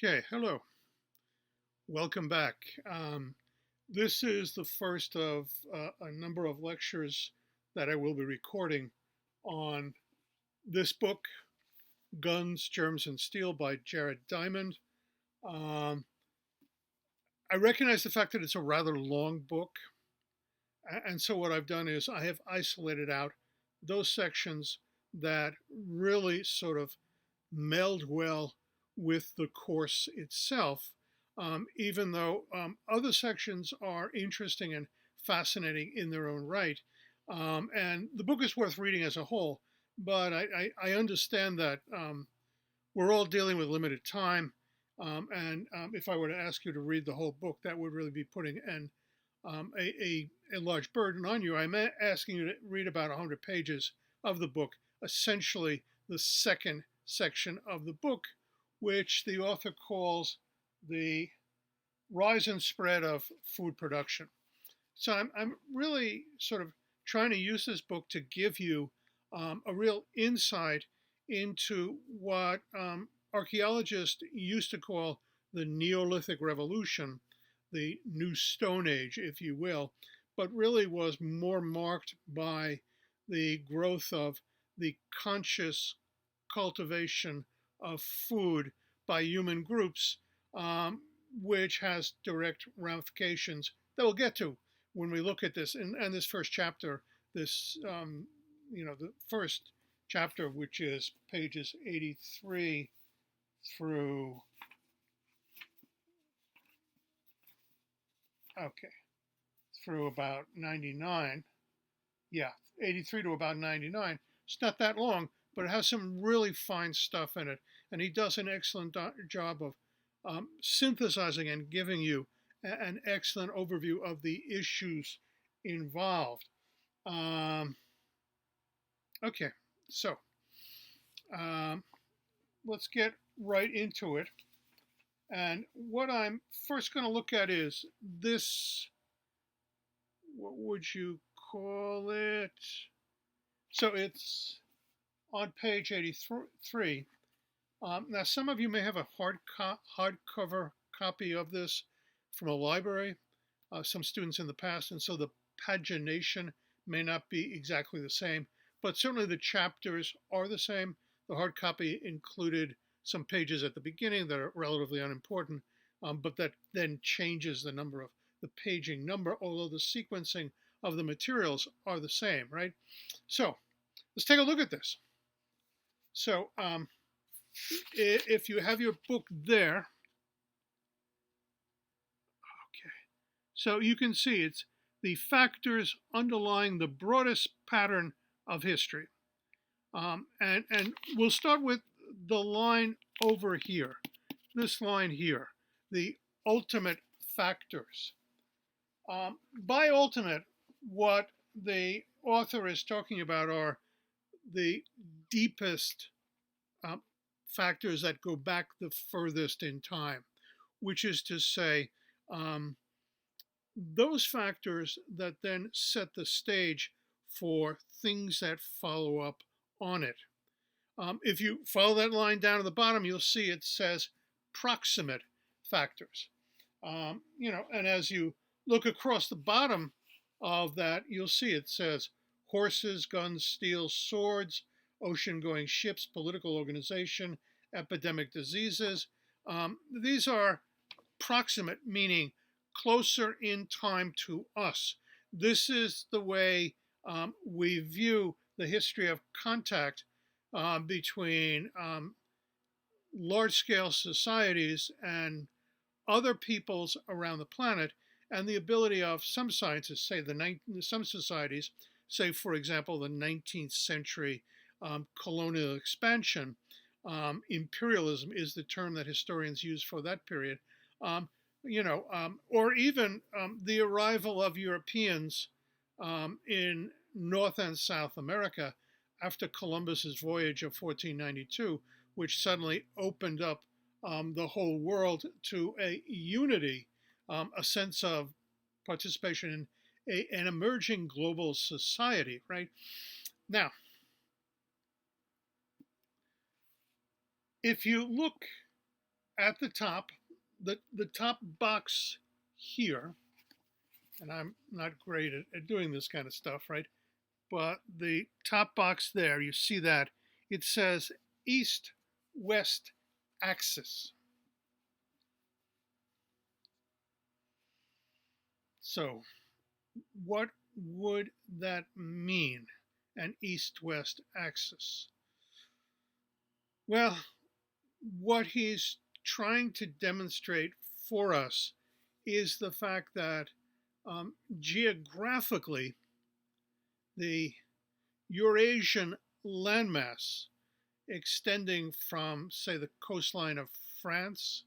Okay, hello. Welcome back. This is the first of a number of lectures that I will be recording on this book, Guns, Germs, and Steel by Jared Diamond. Um, I recognize the fact that it's a rather long book, and so what I've done is I have isolated out those sections that really sort of meld well with the course itself, even though other sections are interesting and fascinating in their own right. And the book is worth reading as a whole, but I understand that we're all dealing with limited time. And if I were to ask you to read the whole book, that would really be putting a large burden on you. I'm asking you to read about 100 pages of the book, essentially the second section of the book, which the author calls the rise and spread of food production. So I'm really sort of trying to use this book to give you a real insight into what archaeologists used to call the Neolithic Revolution, the New Stone Age, if you will, but really was more marked by the growth of the conscious cultivation of food by human groups, which has direct ramifications that we'll get to when we look at this. And this first chapter, this, the first chapter, which is pages 83 through, okay, through about 99. Yeah, 83 to about 99. It's not that long, but it has some really fine stuff in it. And he does an excellent job of synthesizing and giving you an excellent overview of the issues involved. Um, okay, so um, let's get right into it. And what I'm first going to look at is this, what would you call it? So it's on page 83. Now, some of you may have a hardcover copy of this from a library, some students in the past, and so the pagination may not be exactly the same, but certainly the chapters are the same. The hard copy included some pages at the beginning that are relatively unimportant, but that then changes the number of the paging number, although the sequencing of the materials are the same, right? So let's take a look at this. So if you have your book there, okay, so you can see it's the factors underlying the broadest pattern of history. And we'll start with the line over here, this line here, the ultimate factors. By ultimate, what the author is talking about are the deepest factors that go back the furthest in time, which is to say, those factors that then set the stage for things that follow up on it. If you follow that line down to the bottom, you'll see it says proximate factors. And as you look across the bottom of that, you'll see it says horses, guns, steel, swords, ocean-going ships, political organization, epidemic diseases. These are proximate, meaning closer in time to us. This is the way we view the history of contact between large-scale societies and other peoples around the planet, and the ability of some scientists, say some societies, say for example the 19th century colonial expansion. Imperialism is the term that historians use for that period. Or even the arrival of Europeans in North and South America after Columbus's voyage of 1492, which suddenly opened up the whole world to a unity, a sense of participation in an emerging global society, right? Now, if you look at the top, the top box here, and I'm not great at doing this kind of stuff, right? But the top box there, you see that it says east west axis. So, what would that mean, an east west axis? Well, what he's trying to demonstrate for us is the fact that geographically, the Eurasian landmass extending from, say, the coastline of France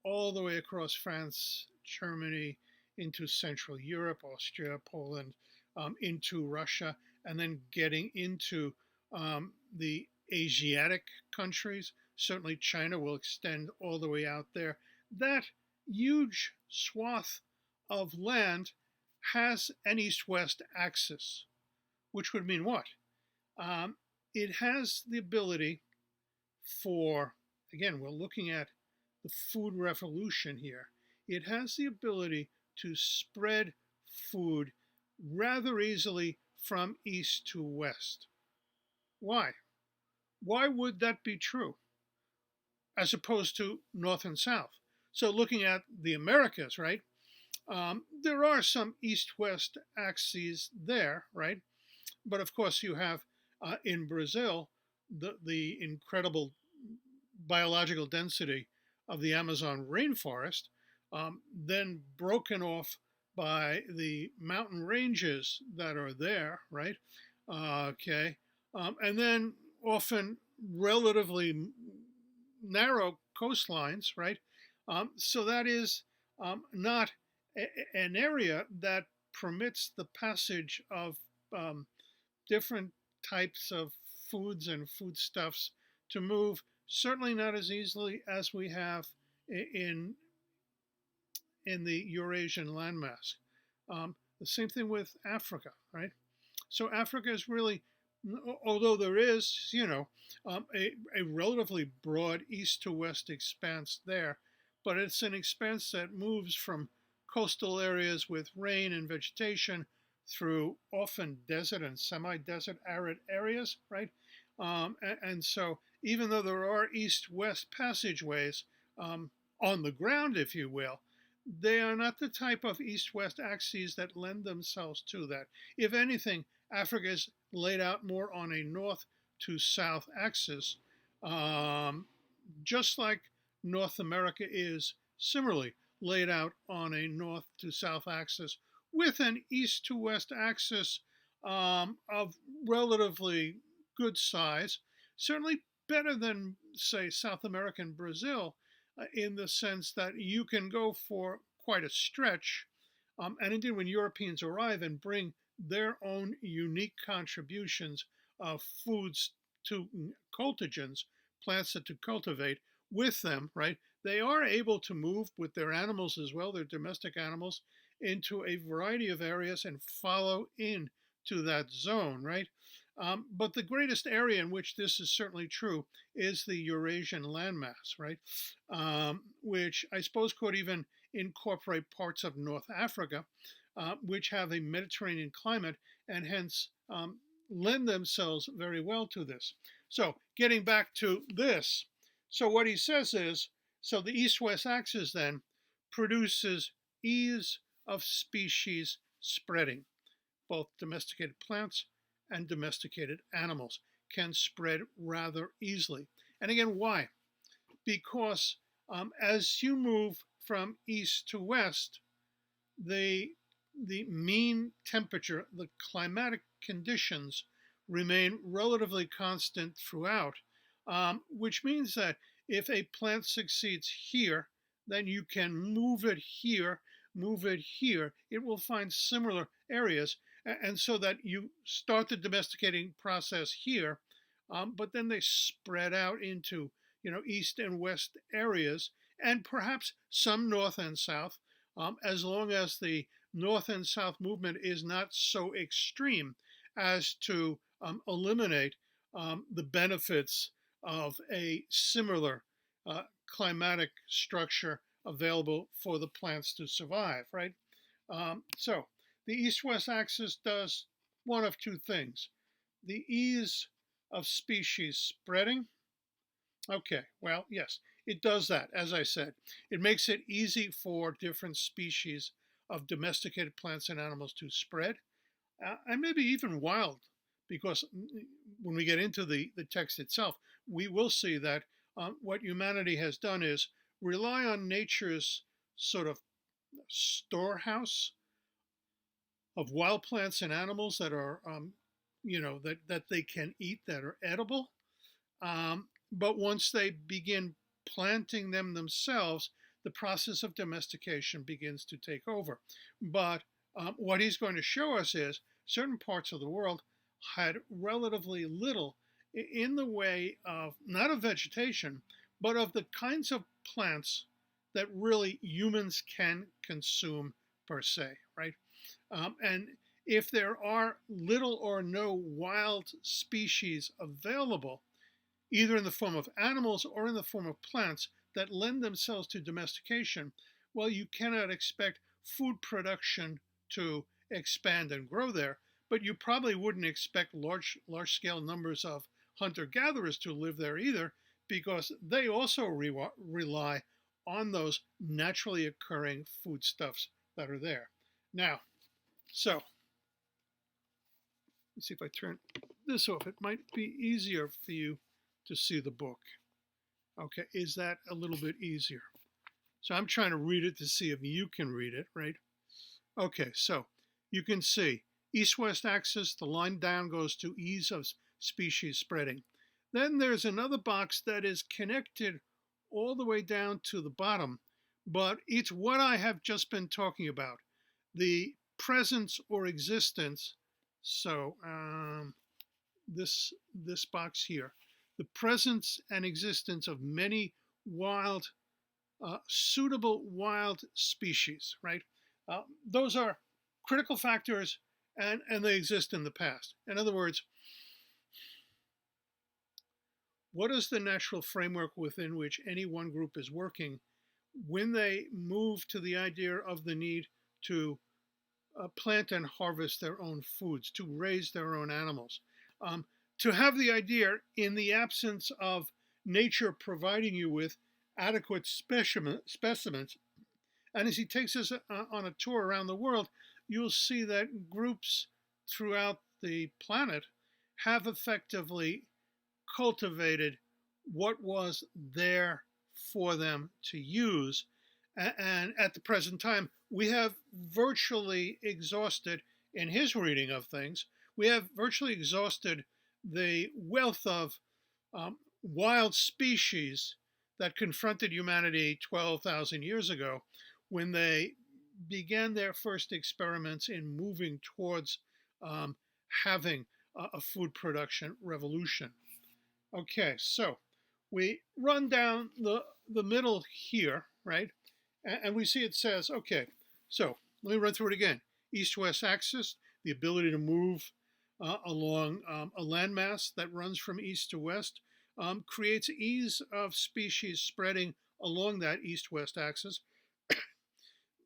all the way across France, Germany, into Central Europe, Austria, Poland, into Russia, and then getting into the Asiatic countries. Certainly, China will extend all the way out there. That huge swath of land has an east west axis, which would mean what? Um, it has the ability for, again, we're looking at the food revolution here. It has the ability to spread food rather easily from east to west. Why? Why would that be true as opposed to north and south? So, looking at the Americas, right? There are some east west axes there, right? But of course, you have in Brazil the incredible biological density of the Amazon rainforest, then broken off by the mountain ranges that are there, right? Okay. And then often relatively narrow coastlines, right? So that is not an area that permits the passage of different types of foods and foodstuffs to move, certainly not as easily as we have in in the Eurasian landmass. The same thing with Africa, right? So Africa is really, although there is, a relatively broad east to west expanse there, but it's an expanse that moves from coastal areas with rain and vegetation through often desert and semi-desert arid areas, right? And so even though there are east-west passageways on the ground, if you will, they are not the type of east-west axes that lend themselves to that. If anything, Africa is laid out more on a north to south axis, just like North America is similarly laid out on a north to south axis with an east to west axis of relatively good size, certainly better than, say, South America and Brazil, in the sense that you can go for quite a stretch. And indeed, when Europeans arrive and bring their own unique contributions of foods to cultigens, plants that to cultivate with them, right? They are able to move with their animals as well, their domestic animals, into a variety of areas and follow in to that zone, right? But the greatest area in which this is certainly true is the Eurasian landmass, right? Which I suppose could even incorporate parts of North Africa, which have a Mediterranean climate and hence lend themselves very well to this. So, getting back to this, so what he says is, so the east-west axis then produces ease of species spreading. Both domesticated plants and domesticated animals can spread rather easily. And again, why? Because as you move from east to west, the mean temperature, the climatic conditions remain relatively constant throughout, which means that if a plant succeeds here, then you can move it here, move it here. It will find similar areas. And so that you start the domesticating process here, but then they spread out into, east and west areas, and perhaps some north and south, as long as the north and south movement is not so extreme as to eliminate the benefits of a similar climatic structure available for the plants to survive, right? So the east-west axis does one of two things. The ease of species spreading. Okay, well, yes, it does that, as I said. It makes it easy for different species of domesticated plants and animals to spread, and maybe even wild, because when we get into the text itself, we will see that what humanity has done is rely on nature's sort of storehouse of wild plants and animals that are, that they can eat, that are edible. But once they begin planting them themselves, the process of domestication begins to take over. But what he's going to show us is certain parts of the world had relatively little in the way of, not of vegetation, but of the kinds of plants that really humans can consume per se, right? And if there are little or no wild species available, either in the form of animals or in the form of plants that lend themselves to domestication, well, you cannot expect food production to expand and grow there, but you probably wouldn't expect large scale numbers of hunter gatherers to live there either, because they also rely on those naturally occurring foodstuffs that are there. Now, so let's see if I turn this off. It might be easier for you to see the book. Okay, is that a little bit easier? So I'm trying to read it to see if you can read it, right? Okay, so you can see east-west axis, the line down goes to ease of species spreading. Then there's another box that is connected all the way down to the bottom, but it's what I have just been talking about, the presence or existence. So this box here, the presence and existence of many wild, suitable wild species, right? Those are critical factors, and they exist in the past. In other words, what is the natural framework within which any one group is working when they move to the idea of the need to plant and harvest their own foods, to raise their own animals? To have the idea, in the absence of nature providing you with adequate specimens, and as he takes us on a tour around the world, you'll see that groups throughout the planet have effectively cultivated what was there for them to use. And at the present time, we have virtually exhausted, in his reading of things, we have virtually exhausted the wealth of wild species that confronted humanity 12,000 years ago when they began their first experiments in moving towards having a food production revolution. Okay, so we run down the middle here, right? And we see it says, okay, so let me run through it again. East-west axis, the ability to move along a landmass that runs from east to west, creates ease of species spreading along that east-west axis.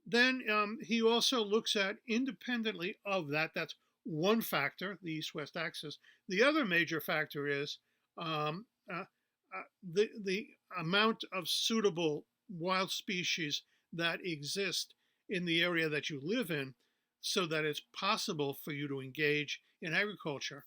Then he also looks at, independently of that, that's one factor, the east-west axis. The other major factor is the amount of suitable wild species that exist in the area that you live in, so that it's possible for you to engage in agriculture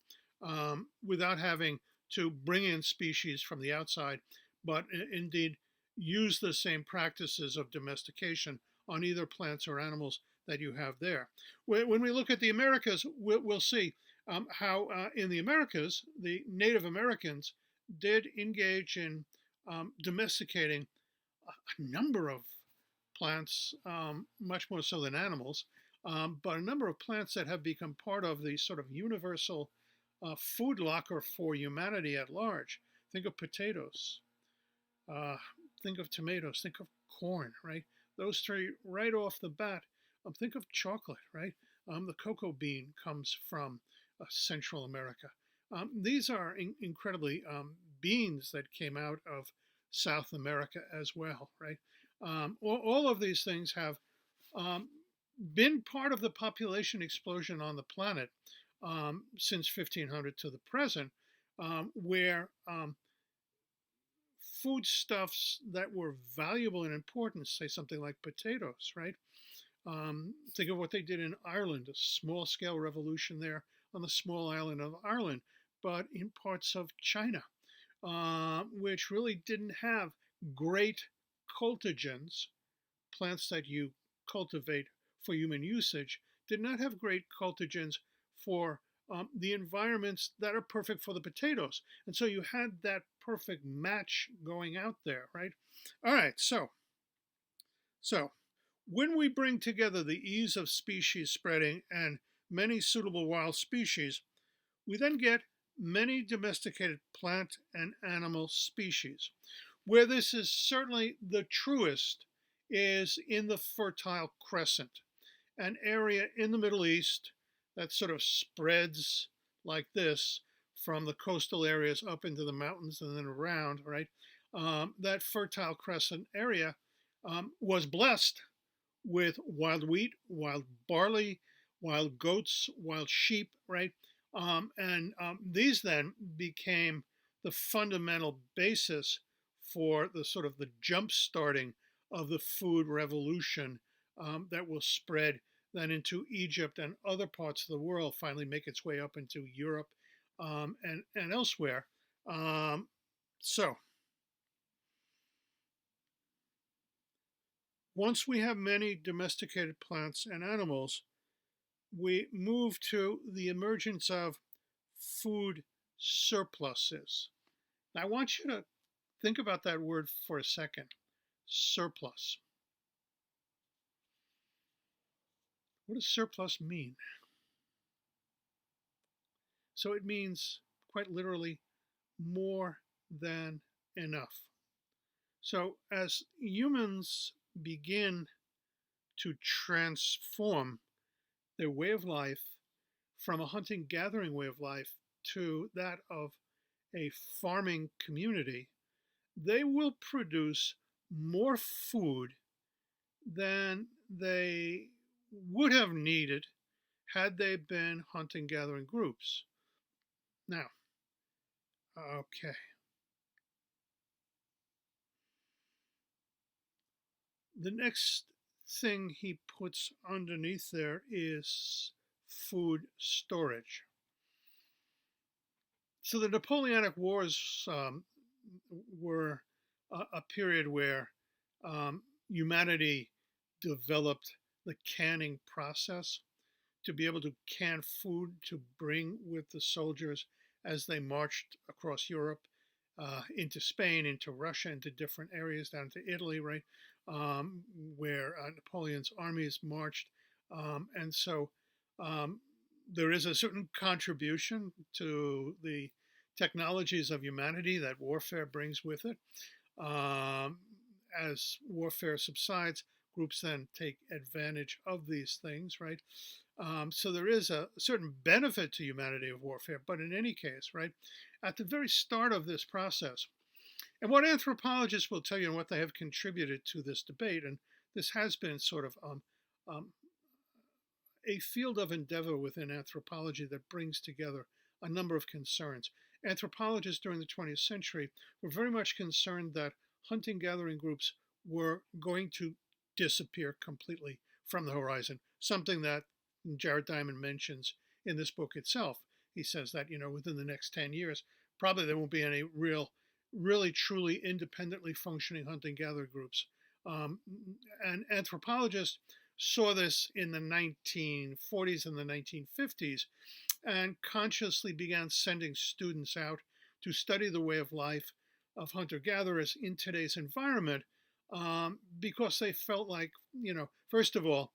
without having to bring in species from the outside, but indeed use the same practices of domestication on either plants or animals that you have there. When we look at the Americas, we'll see how in the Americas, the Native Americans did engage in domesticating a number of plants, much more so than animals, but a number of plants that have become part of the sort of universal food locker for humanity at large. Think of potatoes, think of tomatoes, think of corn, right? Those three right off the bat. Think of chocolate, right? The cocoa bean comes from Central America. These are incredibly beans that came out of South America as well, right? All of these things have um, been part of the population explosion on the planet since 1500 to the present, where foodstuffs that were valuable and important, say something like potatoes, right? Think of what they did in Ireland, a small scale revolution there on the small island of Ireland, but in parts of China, which really didn't have great cultigens, plants that you cultivate for human usage, did not have great cultigens for the environments that are perfect for the potatoes. And so you had that perfect match going out there, right? All right, so when we bring together the ease of species spreading and many suitable wild species, we then get many domesticated plant and animal species. Where this is certainly the truest is in the Fertile Crescent, an area in the Middle East that sort of spreads like this from the coastal areas up into the mountains and then around, right? That Fertile Crescent area was blessed with wild wheat, wild barley, wild goats, wild sheep, right? And these then became the fundamental basis for the sort of the jump starting of the food revolution that will spread then into Egypt and other parts of the world, finally make its way up into Europe and elsewhere. So once we have many domesticated plants and animals, we move to the emergence of food surpluses. Now, I want you to think about that word for a second, surplus. What does surplus mean? So it means, quite literally, more than enough. So as humans begin to transform their way of life from a hunting gathering way of life to that of a farming community, they will produce more food than they would have needed had they been hunting gathering groups. Now, okay. The next thing he puts underneath there is food storage. So the Napoleonic Wars were a period where humanity developed the canning process to be able to can food to bring with the soldiers as they marched across Europe, into Spain, into Russia, into different areas down to Italy, right, where Napoleon's armies marched. And so there is a certain contribution to the technologies of humanity that warfare brings with it. As warfare subsides, groups then take advantage of these things, right? So there is a certain benefit to humanity of warfare, but in any case, right, at the very start of this process, and what anthropologists will tell you and what they have contributed to this debate, and this has been sort of um, a field of endeavor within anthropology that brings together a number of concerns. Anthropologists during the 20th century were very much concerned that hunting gathering groups were going to disappear completely from the horizon, something that Jared Diamond mentions in this book itself. He says that, within the next 10 years, probably there won't be any really truly independently functioning hunting gathering groups. And anthropologists saw this in the 1940s and the 1950s and consciously began sending students out to study the way of life of hunter gatherers in today's environment, because they felt like, first of all,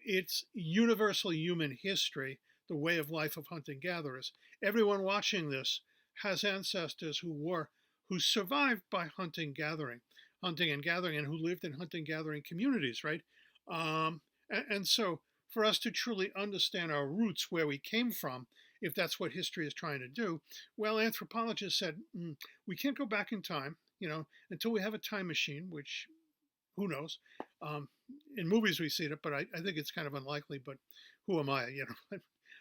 it's universal human history, the way of life of hunting gatherers. Everyone watching this has ancestors who survived by hunting and gathering, and who lived in hunting gathering communities, right? And so for us to truly understand our roots, where we came from, if that's what history is trying to do, well, anthropologists said, we can't go back in time. until we have a time machine, which who knows? Um, in movies we see it, but I think it's kind of unlikely. But who am I?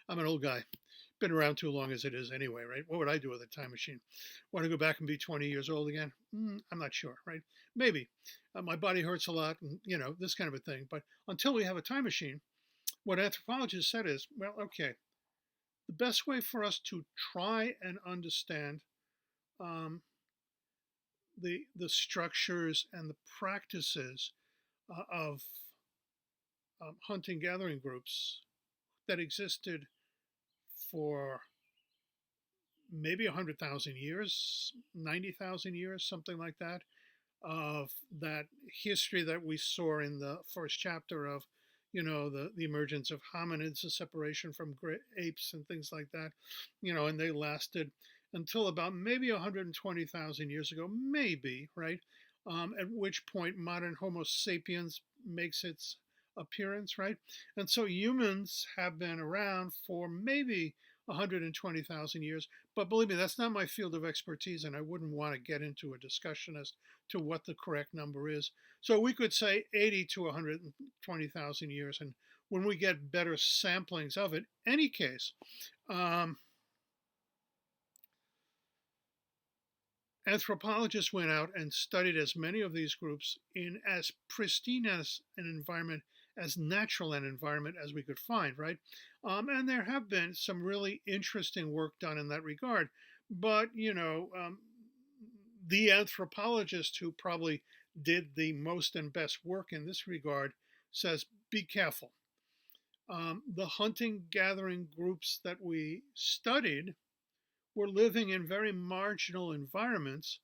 I'm an old guy, been around too long as it is anyway, right? What would I do with a time machine? Want to go back and be 20 years old again? I'm not sure, right? Maybe. My body hurts a lot, and this kind of a thing. But until we have a time machine, what anthropologists said is, well, okay, the best way for us to try and understand um, the structures and the practices of hunting gathering groups that existed for maybe 100,000 years, 90,000 years, something like that, of that history that we saw in the first chapter of, the emergence of hominids, the separation from apes and things like that, and they lasted until about maybe 120,000 years ago, maybe, right? At which point modern Homo sapiens makes its appearance, right? And so humans have been around for maybe 120,000 years. But believe me, that's not my field of expertise, and I wouldn't want to get into a discussion as to what the correct number is. So we could say 80 to 120,000 years. And when we get better samplings of it, any case, um, anthropologists went out and studied as many of these groups in as pristine as an environment, as natural an environment as we could find, right? And there have been some really interesting work done in that regard. But, the anthropologist who probably did the most and best work in this regard says, be careful. The hunting gathering groups that we studied were living in very marginal environments,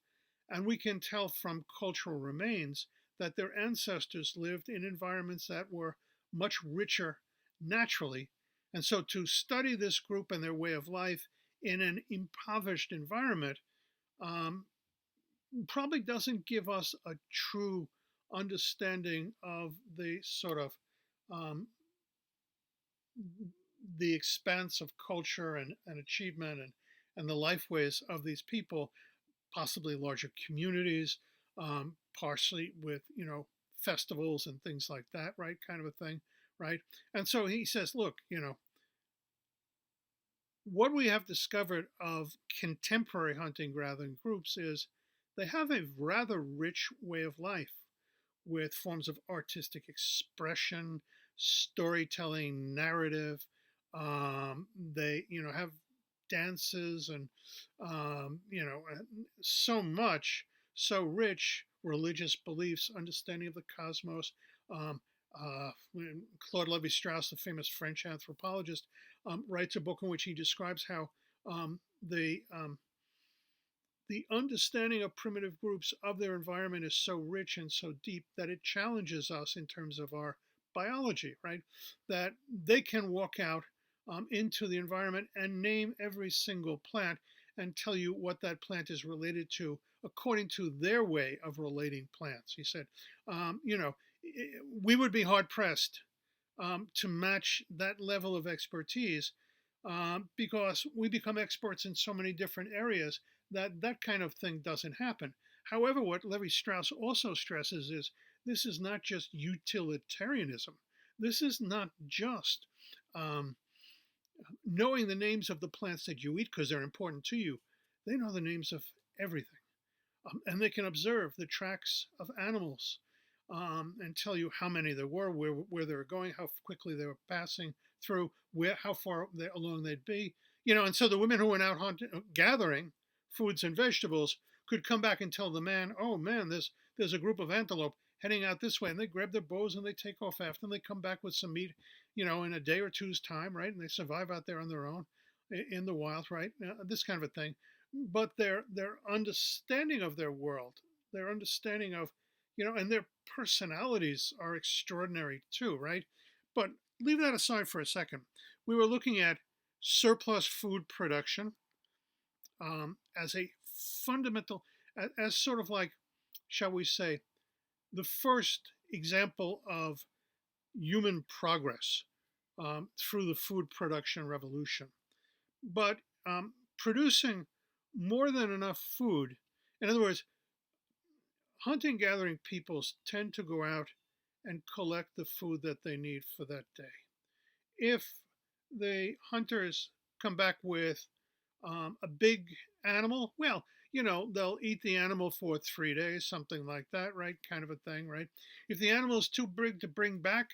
and we can tell from cultural remains that their ancestors lived in environments that were much richer naturally. And so to study this group and their way of life in an impoverished environment probably doesn't give us a true understanding of the sort of um, the expanse of culture and achievement and the lifeways of these people, possibly larger communities, partially with, festivals and things like that, right? Kind of a thing, right? And so he says, look, what we have discovered of contemporary hunting gathering groups is they have a rather rich way of life with forms of artistic expression, storytelling, narrative. They, have dances and, so much, so rich religious beliefs, understanding of the cosmos. Um, Claude Levi-Strauss, the famous French anthropologist, writes a book in which he describes how um, the um, the understanding of primitive groups of their environment is so rich and so deep that it challenges us in terms of our biology, right? That they can walk out into the environment and name every single plant and tell you what that plant is related to according to their way of relating plants. He said, we would be hard pressed to match that level of expertise because we become experts in so many different areas that that kind of thing doesn't happen. However, what Levi Strauss also stresses is this is not just utilitarianism. This is not just um, knowing the names of the plants that you eat because they're important to you. They know the names of everything. And they can observe the tracks of animals and tell you how many there were, where they were going, how quickly they were passing through, how far along they'd be. And so the women who went out gathering foods and vegetables could come back and tell the man, oh man, there's a group of antelope heading out this way. And they grab their bows and they take off after them. They come back with some meat, in a day or two's time, right? And they survive out there on their own in the wild, right? This kind of a thing. But their understanding of their world, their understanding of, and their personalities are extraordinary too, right? But leave that aside for a second. We were looking at surplus food production as a fundamental, as sort of like, shall we say, the first example of human progress through the food production revolution. But producing more than enough food, in other words, hunting gathering peoples tend to go out and collect the food that they need for that day. If the hunters come back with a big animal, well, they'll eat the animal for 3 days, something like that, right? Kind of a thing, right? If the animal is too big to bring back,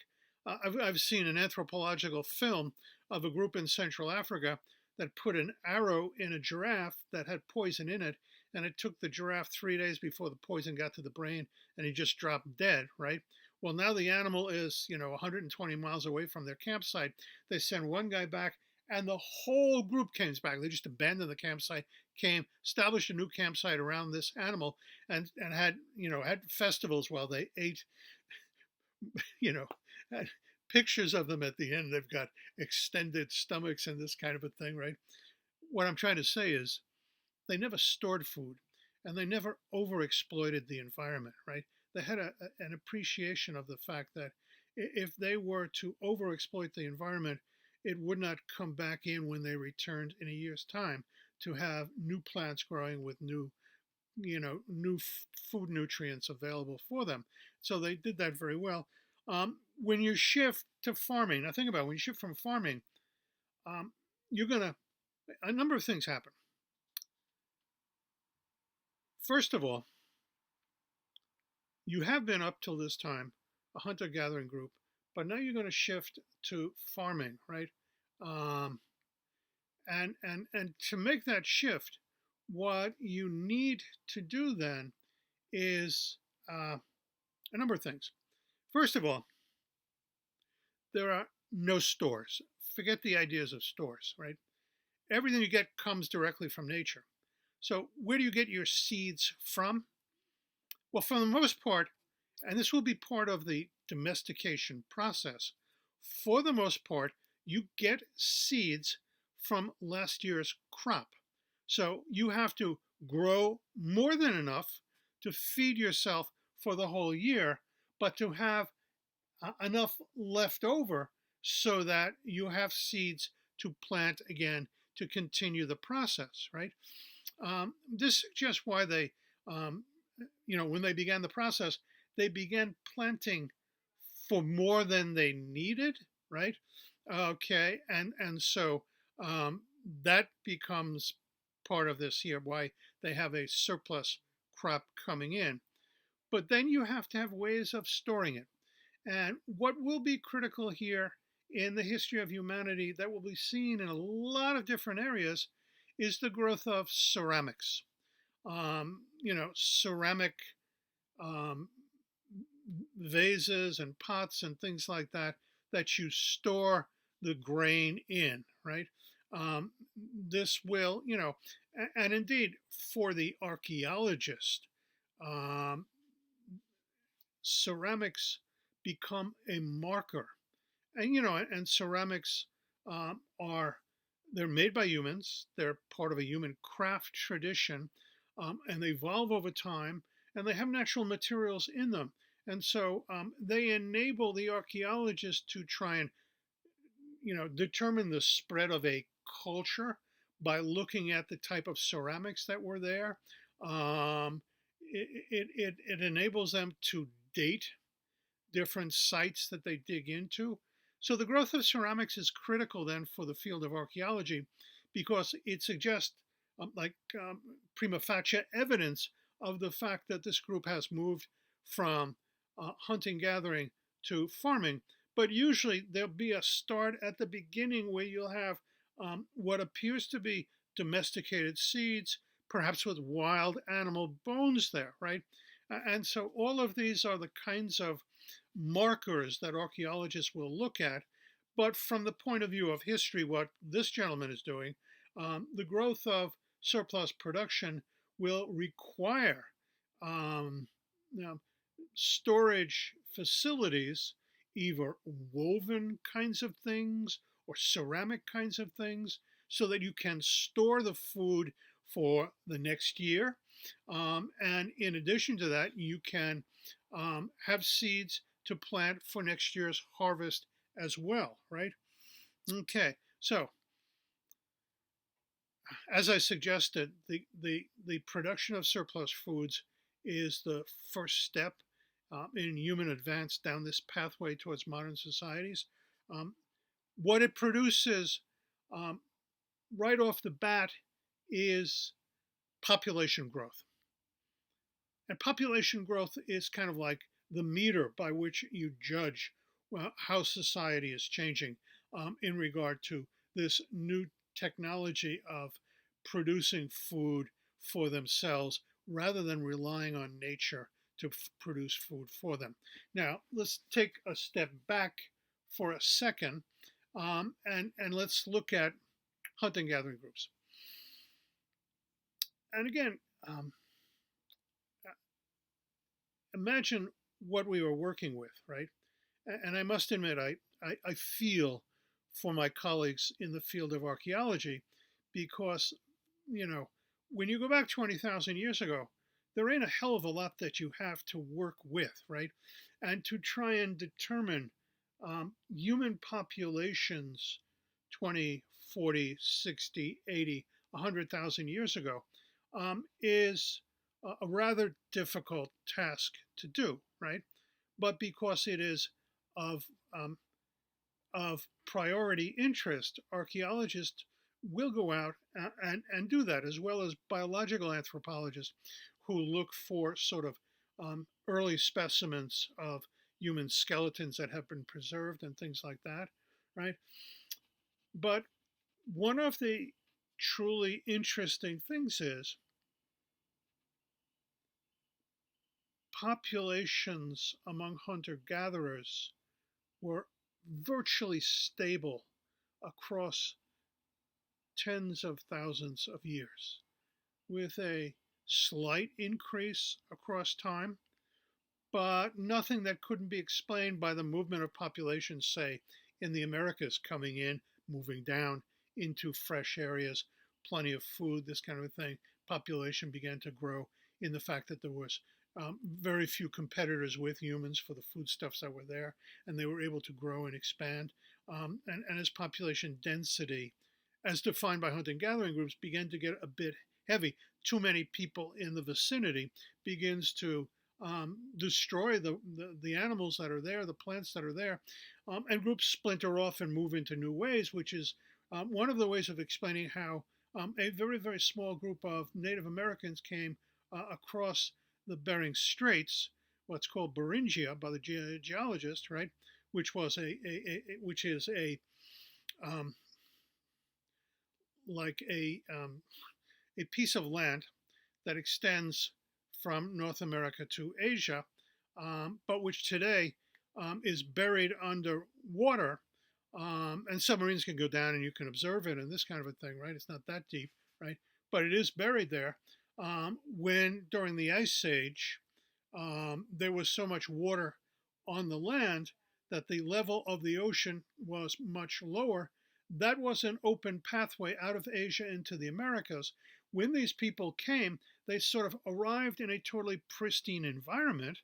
I've seen an anthropological film of a group in Central Africa that put an arrow in a giraffe that had poison in it, and it took the giraffe 3 days before the poison got to the brain, and he just dropped dead, right? Well, now the animal is, 120 miles away from their campsite. They send one guy back, and the whole group came back. They just abandoned the campsite, came, established a new campsite around this animal, and had festivals while they ate, you know, had pictures of them at the end. They've got extended stomachs and this kind of a thing, right? What I'm trying to say is they never stored food, and they never overexploited the environment, right? They had an appreciation of the fact that if they were to overexploit the environment, it would not come back in when they returned in a year's time to have new plants growing with new food nutrients available for them. So they did that very well. When you shift to farming, now think about it, when you shift from farming, um, you're gonna a number of things happen. First of all, you have been up till this time a hunter gathering group, but now you're going to shift to farming, right? Um, and to make that shift, what you need to do then is a number of things. First of all, there are no stores. Forget the ideas of stores, right? Everything you get comes directly from nature. So where do you get your seeds from? Well, for the most part, and this will be part of the domestication process, for the most part, you get seeds from last year's crop. So you have to grow more than enough to feed yourself for the whole year, but to have enough left over so that you have seeds to plant again to continue the process, right? This suggests why they, when they began the process, they began planting for more than they needed, right? Okay, and so that becomes part of this here, why they have a surplus crop coming in. But then you have to have ways of storing it. And what will be critical here in the history of humanity that will be seen in a lot of different areas is the growth of ceramics. Ceramic um, vases and pots and things like that that you store the grain in, right? This will, and indeed for the archaeologist, um, ceramics become a marker, and ceramics are they're made by humans. They're part of a human craft tradition, and they evolve over time, and they have natural materials in them. And so they enable the archaeologist to try and, determine the spread of a culture by looking at the type of ceramics that were there. Um, it enables them to date different sites that they dig into. So the growth of ceramics is critical then for the field of archaeology because it suggests prima facie evidence of the fact that this group has moved from hunting gathering to farming. But usually there'll be a start at the beginning where you'll have what appears to be domesticated seeds, perhaps with wild animal bones there, right? And so all of these are the kinds of markers that archaeologists will look at. But from the point of view of history, what this gentleman is doing, the growth of surplus production will require um, you know, storage facilities, either woven kinds of things or ceramic kinds of things, so that you can store the food for the next year. And in addition to that, you can have seeds to plant for next year's harvest as well, right? Okay, so as I suggested, the production of surplus foods is the first step in human advance down this pathway towards modern societies. Um, what it produces um, right off the bat is population growth. And population growth is kind of like the meter by which you judge how society is changing in regard to this new technology of producing food for themselves rather than relying on nature to produce food for them. Now, let's take a step back for a second and let's look at hunting gathering groups. And again, um, imagine what we were working with, right? And I must admit, I feel for my colleagues in the field of archaeology because, you know, when you go back 20,000 years ago, there ain't a hell of a lot that you have to work with, right? And to try and determine human populations 20, 40, 60, 80, 100,000 years ago is a rather difficult task to do, right? But because it is of um, of priority interest, archaeologists will go out and do that, as well as biological anthropologists who look for sort of early specimens of human skeletons that have been preserved and things like that, right? But one of the truly interesting things is populations among hunter gatherers were virtually stable across tens of thousands of years, with a slight increase across time, but nothing that couldn't be explained by the movement of populations, say, in the Americas coming in, moving down into fresh areas, plenty of food, this kind of a thing. Population began to grow in the fact that there was very few competitors with humans for the foodstuffs that were there, and they were able to grow and expand. And as population density, as defined by hunting gathering groups, began to get a bit heavy, too many people in the vicinity begins to destroy the animals that are there, the plants that are there, and groups splinter off and move into new ways, which is one of the ways of explaining how a very, very small group of Native Americans came across the Bering Straits, what's called Beringia by the geologist, right? Which was which is a um, like a piece of land that extends from North America to Asia, but which today is buried under water. And submarines can go down and you can observe it and this kind of a thing, right? It's not that deep, right? But it is buried there. When during the Ice Age, there was so much water on the land that the level of the ocean was much lower. That was an open pathway out of Asia into the Americas. When these people came, they sort of arrived in a totally pristine environment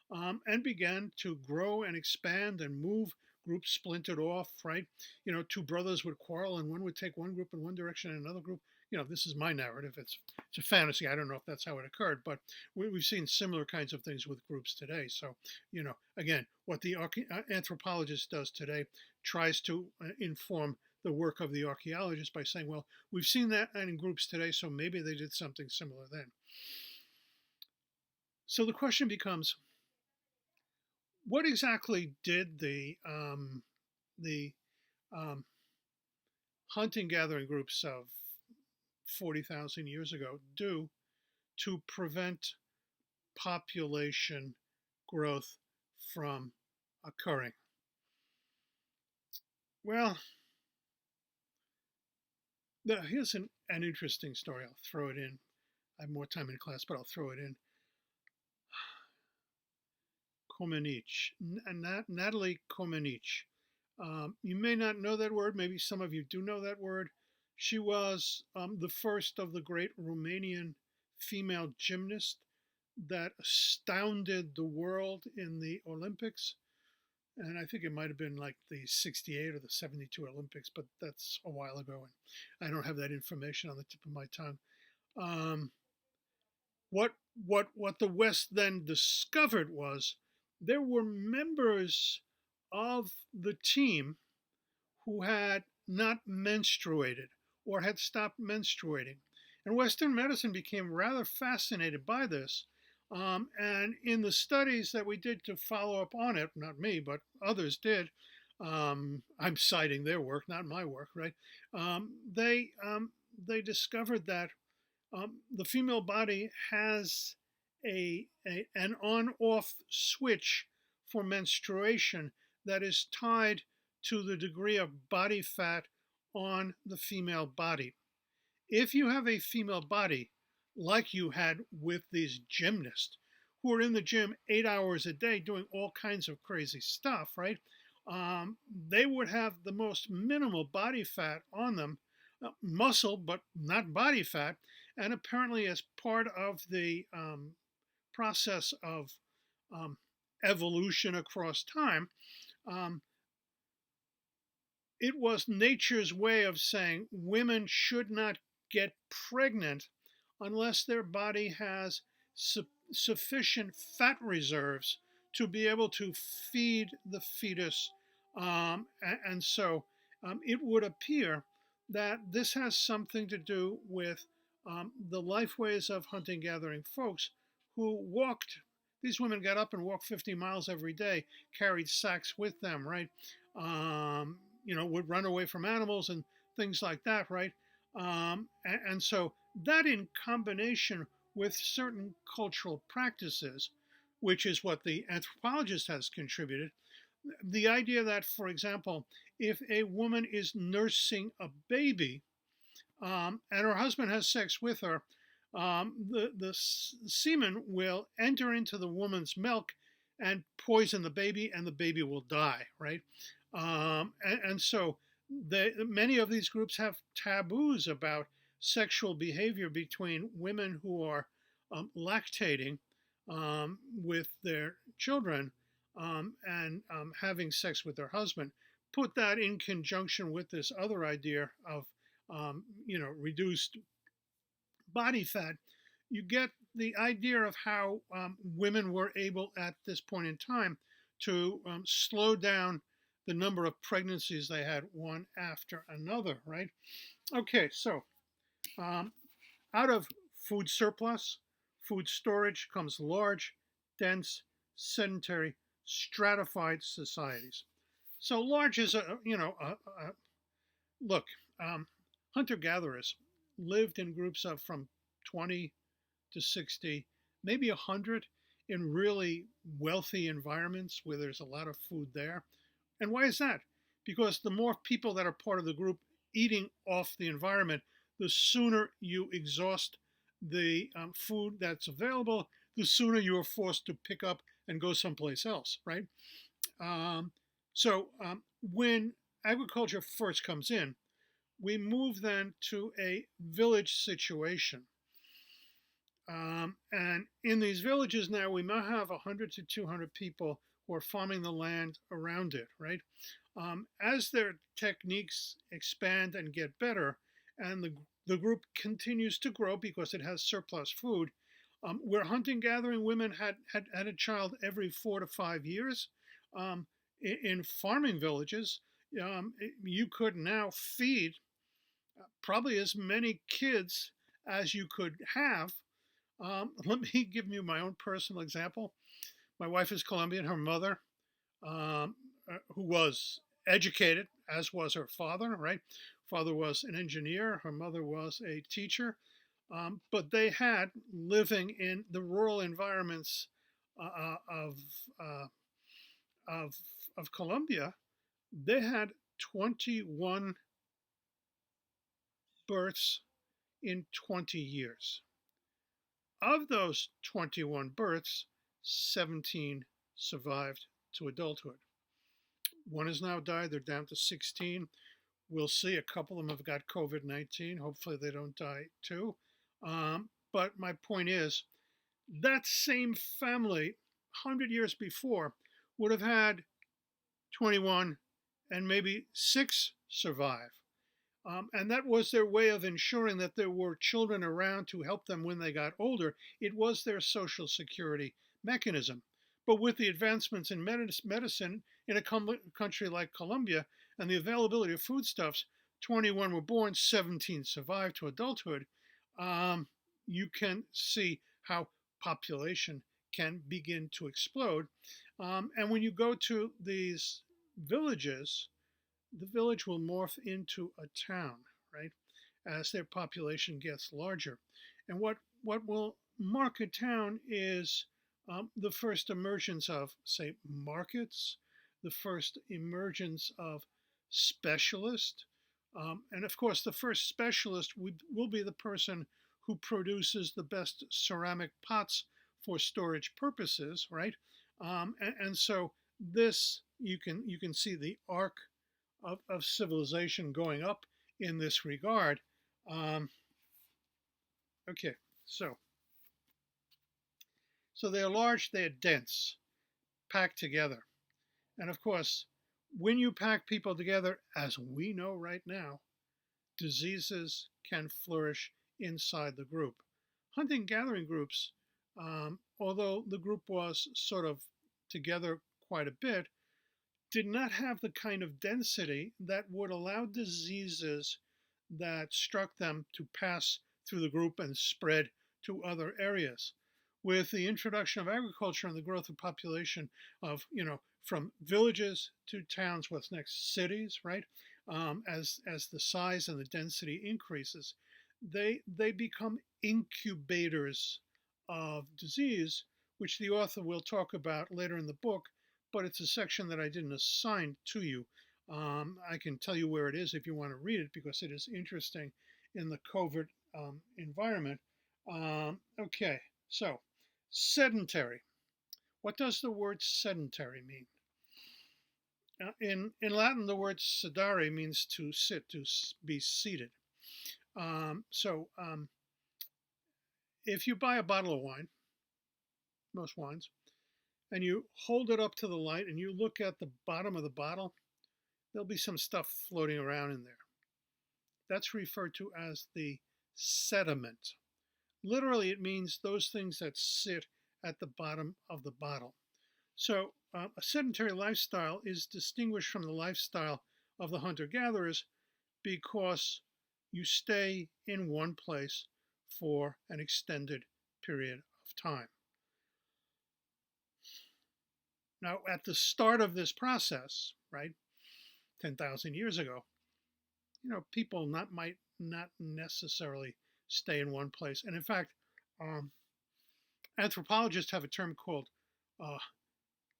and began to grow and expand and move. Groups splintered off, right? You know, two brothers would quarrel and one would take one group in one direction and another group. You know, this is my narrative. It's a fantasy. I don't know if that's how it occurred, but we've seen similar kinds of things with groups today. So, you know, again, what the anthropologist does today tries to inform the work of the archaeologist by saying, well, we've seen that in groups today, so maybe they did something similar then. So the question becomes, what exactly did the um, hunting gathering groups of 40,000 years ago do to prevent population growth from occurring? Well, here's an interesting story. I'll throw it in. I have more time in class, but I'll throw it in. Komenich, Natalie Komenich. You may not know that word. Maybe some of you do know that word. She was the first of the great Romanian female gymnasts that astounded the world in the Olympics. And I think it might have been like the 68 or the 72 Olympics, but that's a while ago. And I don't have that information on the tip of my tongue. Um, what what the West then discovered was there were members of the team who had not menstruated or had stopped menstruating. And Western medicine became rather fascinated by this. And in the studies that we did to follow up on it, not me, but others did, I'm citing their work, not my work, right? They discovered that the female body has an on-off switch for menstruation that is tied to the degree of body fat on the female body. If you have a female body, like you had with these gymnasts who are in the gym 8 hours a day doing all kinds of crazy stuff, right? They would have the most minimal body fat on them, muscle, but not body fat. And apparently, as part of the process of um, evolution across time, um, it was nature's way of saying women should not get pregnant unless their body has sufficient fat reserves to be able to feed the fetus. And so it would appear that this has something to do with the lifeways of hunting gathering folks who walked. These women got up and walked 50 miles every day, carried sacks with them, right? Um, would run away from animals and things like that, right? And so that in combination with certain cultural practices, which is what the anthropologist has contributed, the idea that, for example, if a woman is nursing a baby and her husband has sex with her, the semen will enter into the woman's milk and poison the baby, and the baby will die, right? And so many of these groups have taboos about sexual behavior between women who are lactating with their children and having sex with their husband. Put that in conjunction with this other idea of reduced body fat, you get the idea of how women were able at this point in time to slow down the number of pregnancies they had one after another, right? Okay, so um, out of food surplus, food storage comes large, dense, sedentary, stratified societies. So large is look, hunter gatherers lived in groups of from 20 to 60, maybe 100 in really wealthy environments where there's a lot of food there. And why is that? Because the more people that are part of the group eating off the environment, the sooner you exhaust the food that's available, the sooner you are forced to pick up and go someplace else, right? Um, so when agriculture first comes in, we move then to a village situation. And in these villages now, we might have 100 to 200 people who are farming the land around it, right? As their techniques expand and get better, and the group continues to grow because it has surplus food, where hunting gathering women had a child every 4 to 5 years, in farming villages, you could now feed probably as many kids as you could have. Let me give you my own personal example. My wife is Colombian. Her mother, who was educated, as was her father, right? Father was an engineer. Her mother was a teacher. But they had, living in the rural environments uh, of, uh, of, of Colombia, they had 21 births in 20 years. Of those 21 births, 17 survived to adulthood. One has now died. They're down to 16. We'll see. A couple of them have got COVID 19. Hopefully, they don't die too. But my point is that same family, 100 years before, would have had 21 and maybe 6 survive. And that was their way of ensuring that there were children around to help them when they got older. It was their social security mechanism. But with the advancements in medicine in a country like Colombia and the availability of foodstuffs, 21 were born, 17 survived to adulthood. Um, you can see how population can begin to explode. And when you go to these villages, the village will morph into a town, right, as their population gets larger. And what will mark a town is the first emergence of, say, markets, the first emergence of specialists. And of course, the first specialist will be the person who produces the best ceramic pots for storage purposes, right? And so this you can see the arc of civilization going up in this regard. Um, okay, so they're large, they're dense, packed together, and of course, when you pack people together, as we know right now, diseases can flourish inside the group. Hunting gathering groups, although the group was sort of together quite a bit, did not have the kind of density that would allow diseases that struck them to pass through the group and spread to other areas. With the introduction of agriculture and the growth of population of, from villages to towns, what's next, cities, right? As the size and the density increases, they become incubators of disease, which the author will talk about later in the book, but it's a section that I didn't assign to you. I can tell you where it is if you want to read it because it is interesting in the covert environment. Okay, so sedentary. What does the word sedentary mean? In Latin, the word sedare means to sit, to be seated. So if you buy a bottle of wine, most wines, and you hold it up to the light and you look at the bottom of the bottle, there'll be some stuff floating around in there. That's referred to as the sediment. Literally, it means those things that sit at the bottom of the bottle. So, a sedentary lifestyle is distinguished from the lifestyle of the hunter gatherers because you stay in one place for an extended period of time. Now, at the start of this process, right, 10,000 years ago, people might not necessarily stay in one place. And in fact, anthropologists have a term called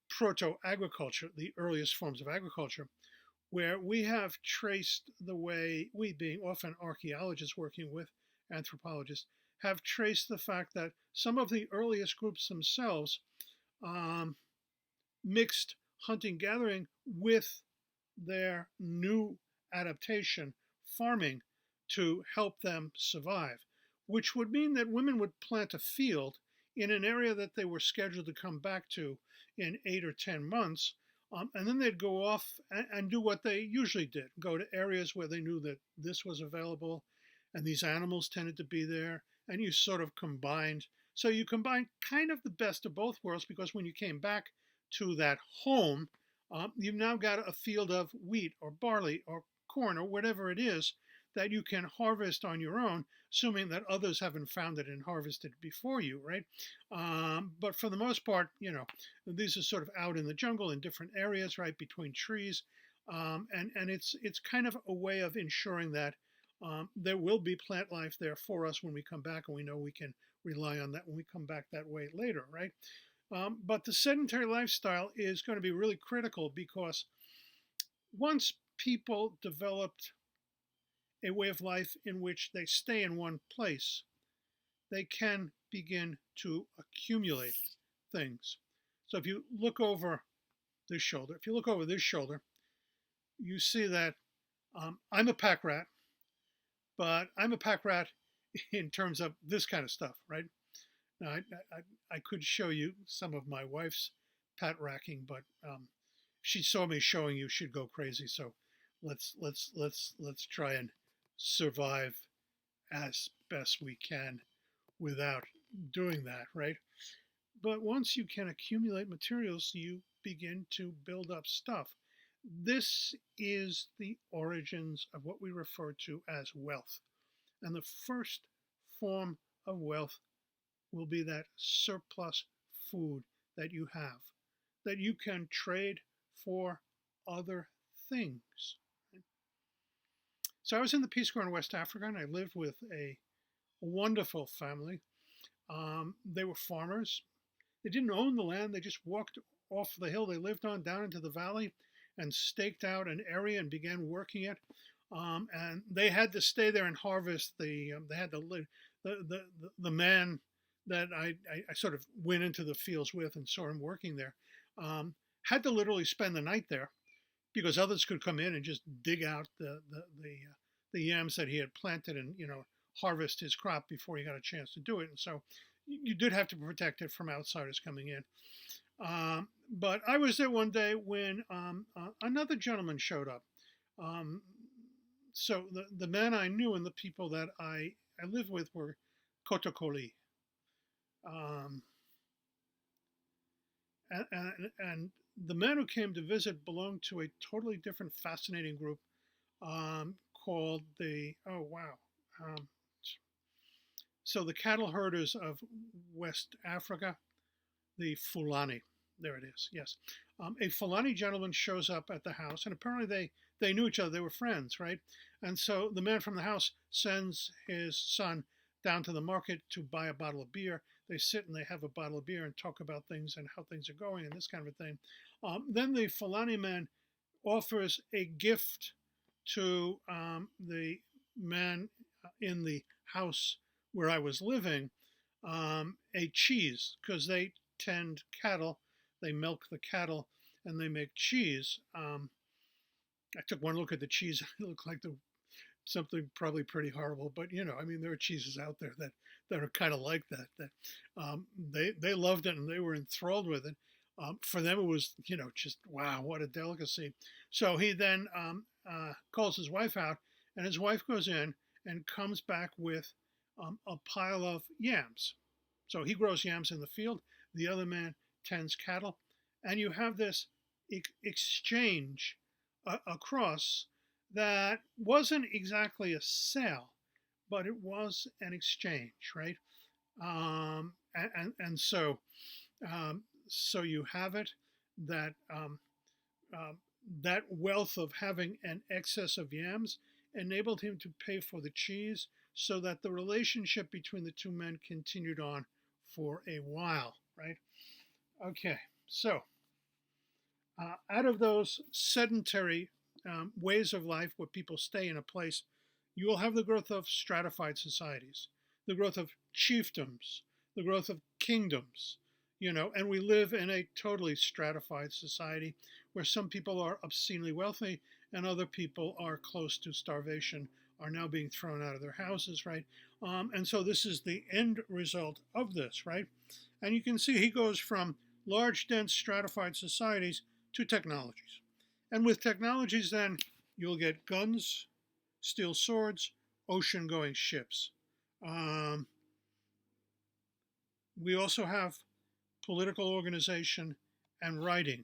proto-agriculture, the earliest forms of agriculture, where we have traced the way, we being often archaeologists working with anthropologists, have traced the fact that some of the earliest groups themselves mixed hunting gathering with their new adaptation, farming, to help them survive, which would mean that women would plant a field in an area that they were scheduled to come back to in 8 or 10 months. And then they'd go off and do what they usually did, go to areas where they knew that this was available and these animals tended to be there. And you sort of combined. So you combined kind of the best of both worlds because when you came back to that home, you've now got a field of wheat or barley or corn or whatever it is that you can harvest on your own, assuming that others haven't found it and harvested before you, right? But for the most part, these are sort of out in the jungle in different areas, right, between trees. And it's kind of a way of ensuring that there will be plant life there for us when we come back, and we know we can rely on that when we come back that way later, right? But the sedentary lifestyle is going to be really critical because once people developed a way of life in which they stay in one place, they can begin to accumulate things. So if you look over this shoulder, you see that I'm a pack rat, but I'm a pack rat in terms of this kind of stuff, right? Now, I could show you some of my wife's pat racking, but she saw me showing you, she'd go crazy. So let's try and survive as best we can without doing that, right? But once you can accumulate materials, you begin to build up stuff. This is the origins of what we refer to as wealth. And the first form of wealth will be that surplus food that you have, that you can trade for other things. So I was in the Peace Corps in West Africa, and I lived with a wonderful family. They were farmers. They didn't own the land. They just walked off the hill they lived on down into the valley and staked out an area and began working it. And they had to stay there and harvest they had the man that I sort of went into the fields with and saw him working there, had to literally spend the night there because others could come in and just dig out the yams that he had planted and harvest his crop before he got a chance to do it. And so you did have to protect it from outsiders coming in. But I was there one day when another gentleman showed up. So the man I knew and the people that I lived with were Kotokoli. Um, and the man who came to visit belonged to a totally different, fascinating group called oh wow. Um, so the cattle herders of West Africa, the Fulani. There it is. Yes, a Fulani gentleman shows up at the house, and apparently they knew each other. They were friends, right? And so the man from the house sends his son down to the market to buy a bottle of beer. They sit and they have a bottle of beer and talk about things and how things are going and this kind of a thing. Then the Fulani man offers a gift to the man in the house where I was living, a cheese, because they tend cattle, they milk the cattle, and they make cheese. I took one look at the cheese. It looked like something probably pretty horrible, but I mean, there are cheeses out there that are kind of like that. They loved it and they were enthralled with it. For them, it was just wow, what a delicacy. So he then calls his wife out, and his wife goes in and comes back with a pile of yams. So he grows yams in the field. The other man tends cattle, and you have this exchange across that wasn't exactly a sale, but it was an exchange, right? And so you have it that that wealth of having an excess of yams enabled him to pay for the cheese, so that the relationship between the two men continued on for a while, right? Okay, so out of those sedentary ways of life where people stay in a place, you will have the growth of stratified societies, the growth of chiefdoms, the growth of kingdoms, and we live in a totally stratified society where some people are obscenely wealthy and other people are close to starvation, are now being thrown out of their houses, right? And so this is the end result of this, right? And you can see he goes from large, dense, stratified societies to technologies. And with technologies, then you'll get guns, steel swords, ocean-going ships. We also have political organization and writing.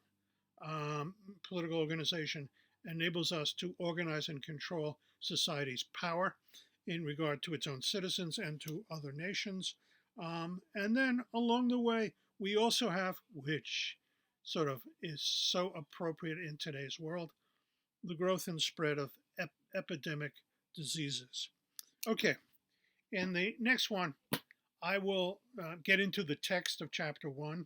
Political organization enables us to organize and control society's power in regard to its own citizens and to other nations. And then along the way, we also have, which sort of is so appropriate in today's world, the growth and spread of epidemic diseases. Okay, in the next one, I will get into the text of chapter 1,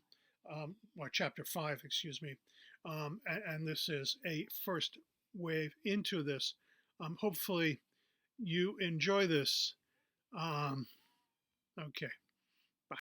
or chapter 5, excuse me, and this is a first wave into this. Hopefully you enjoy this. Okay.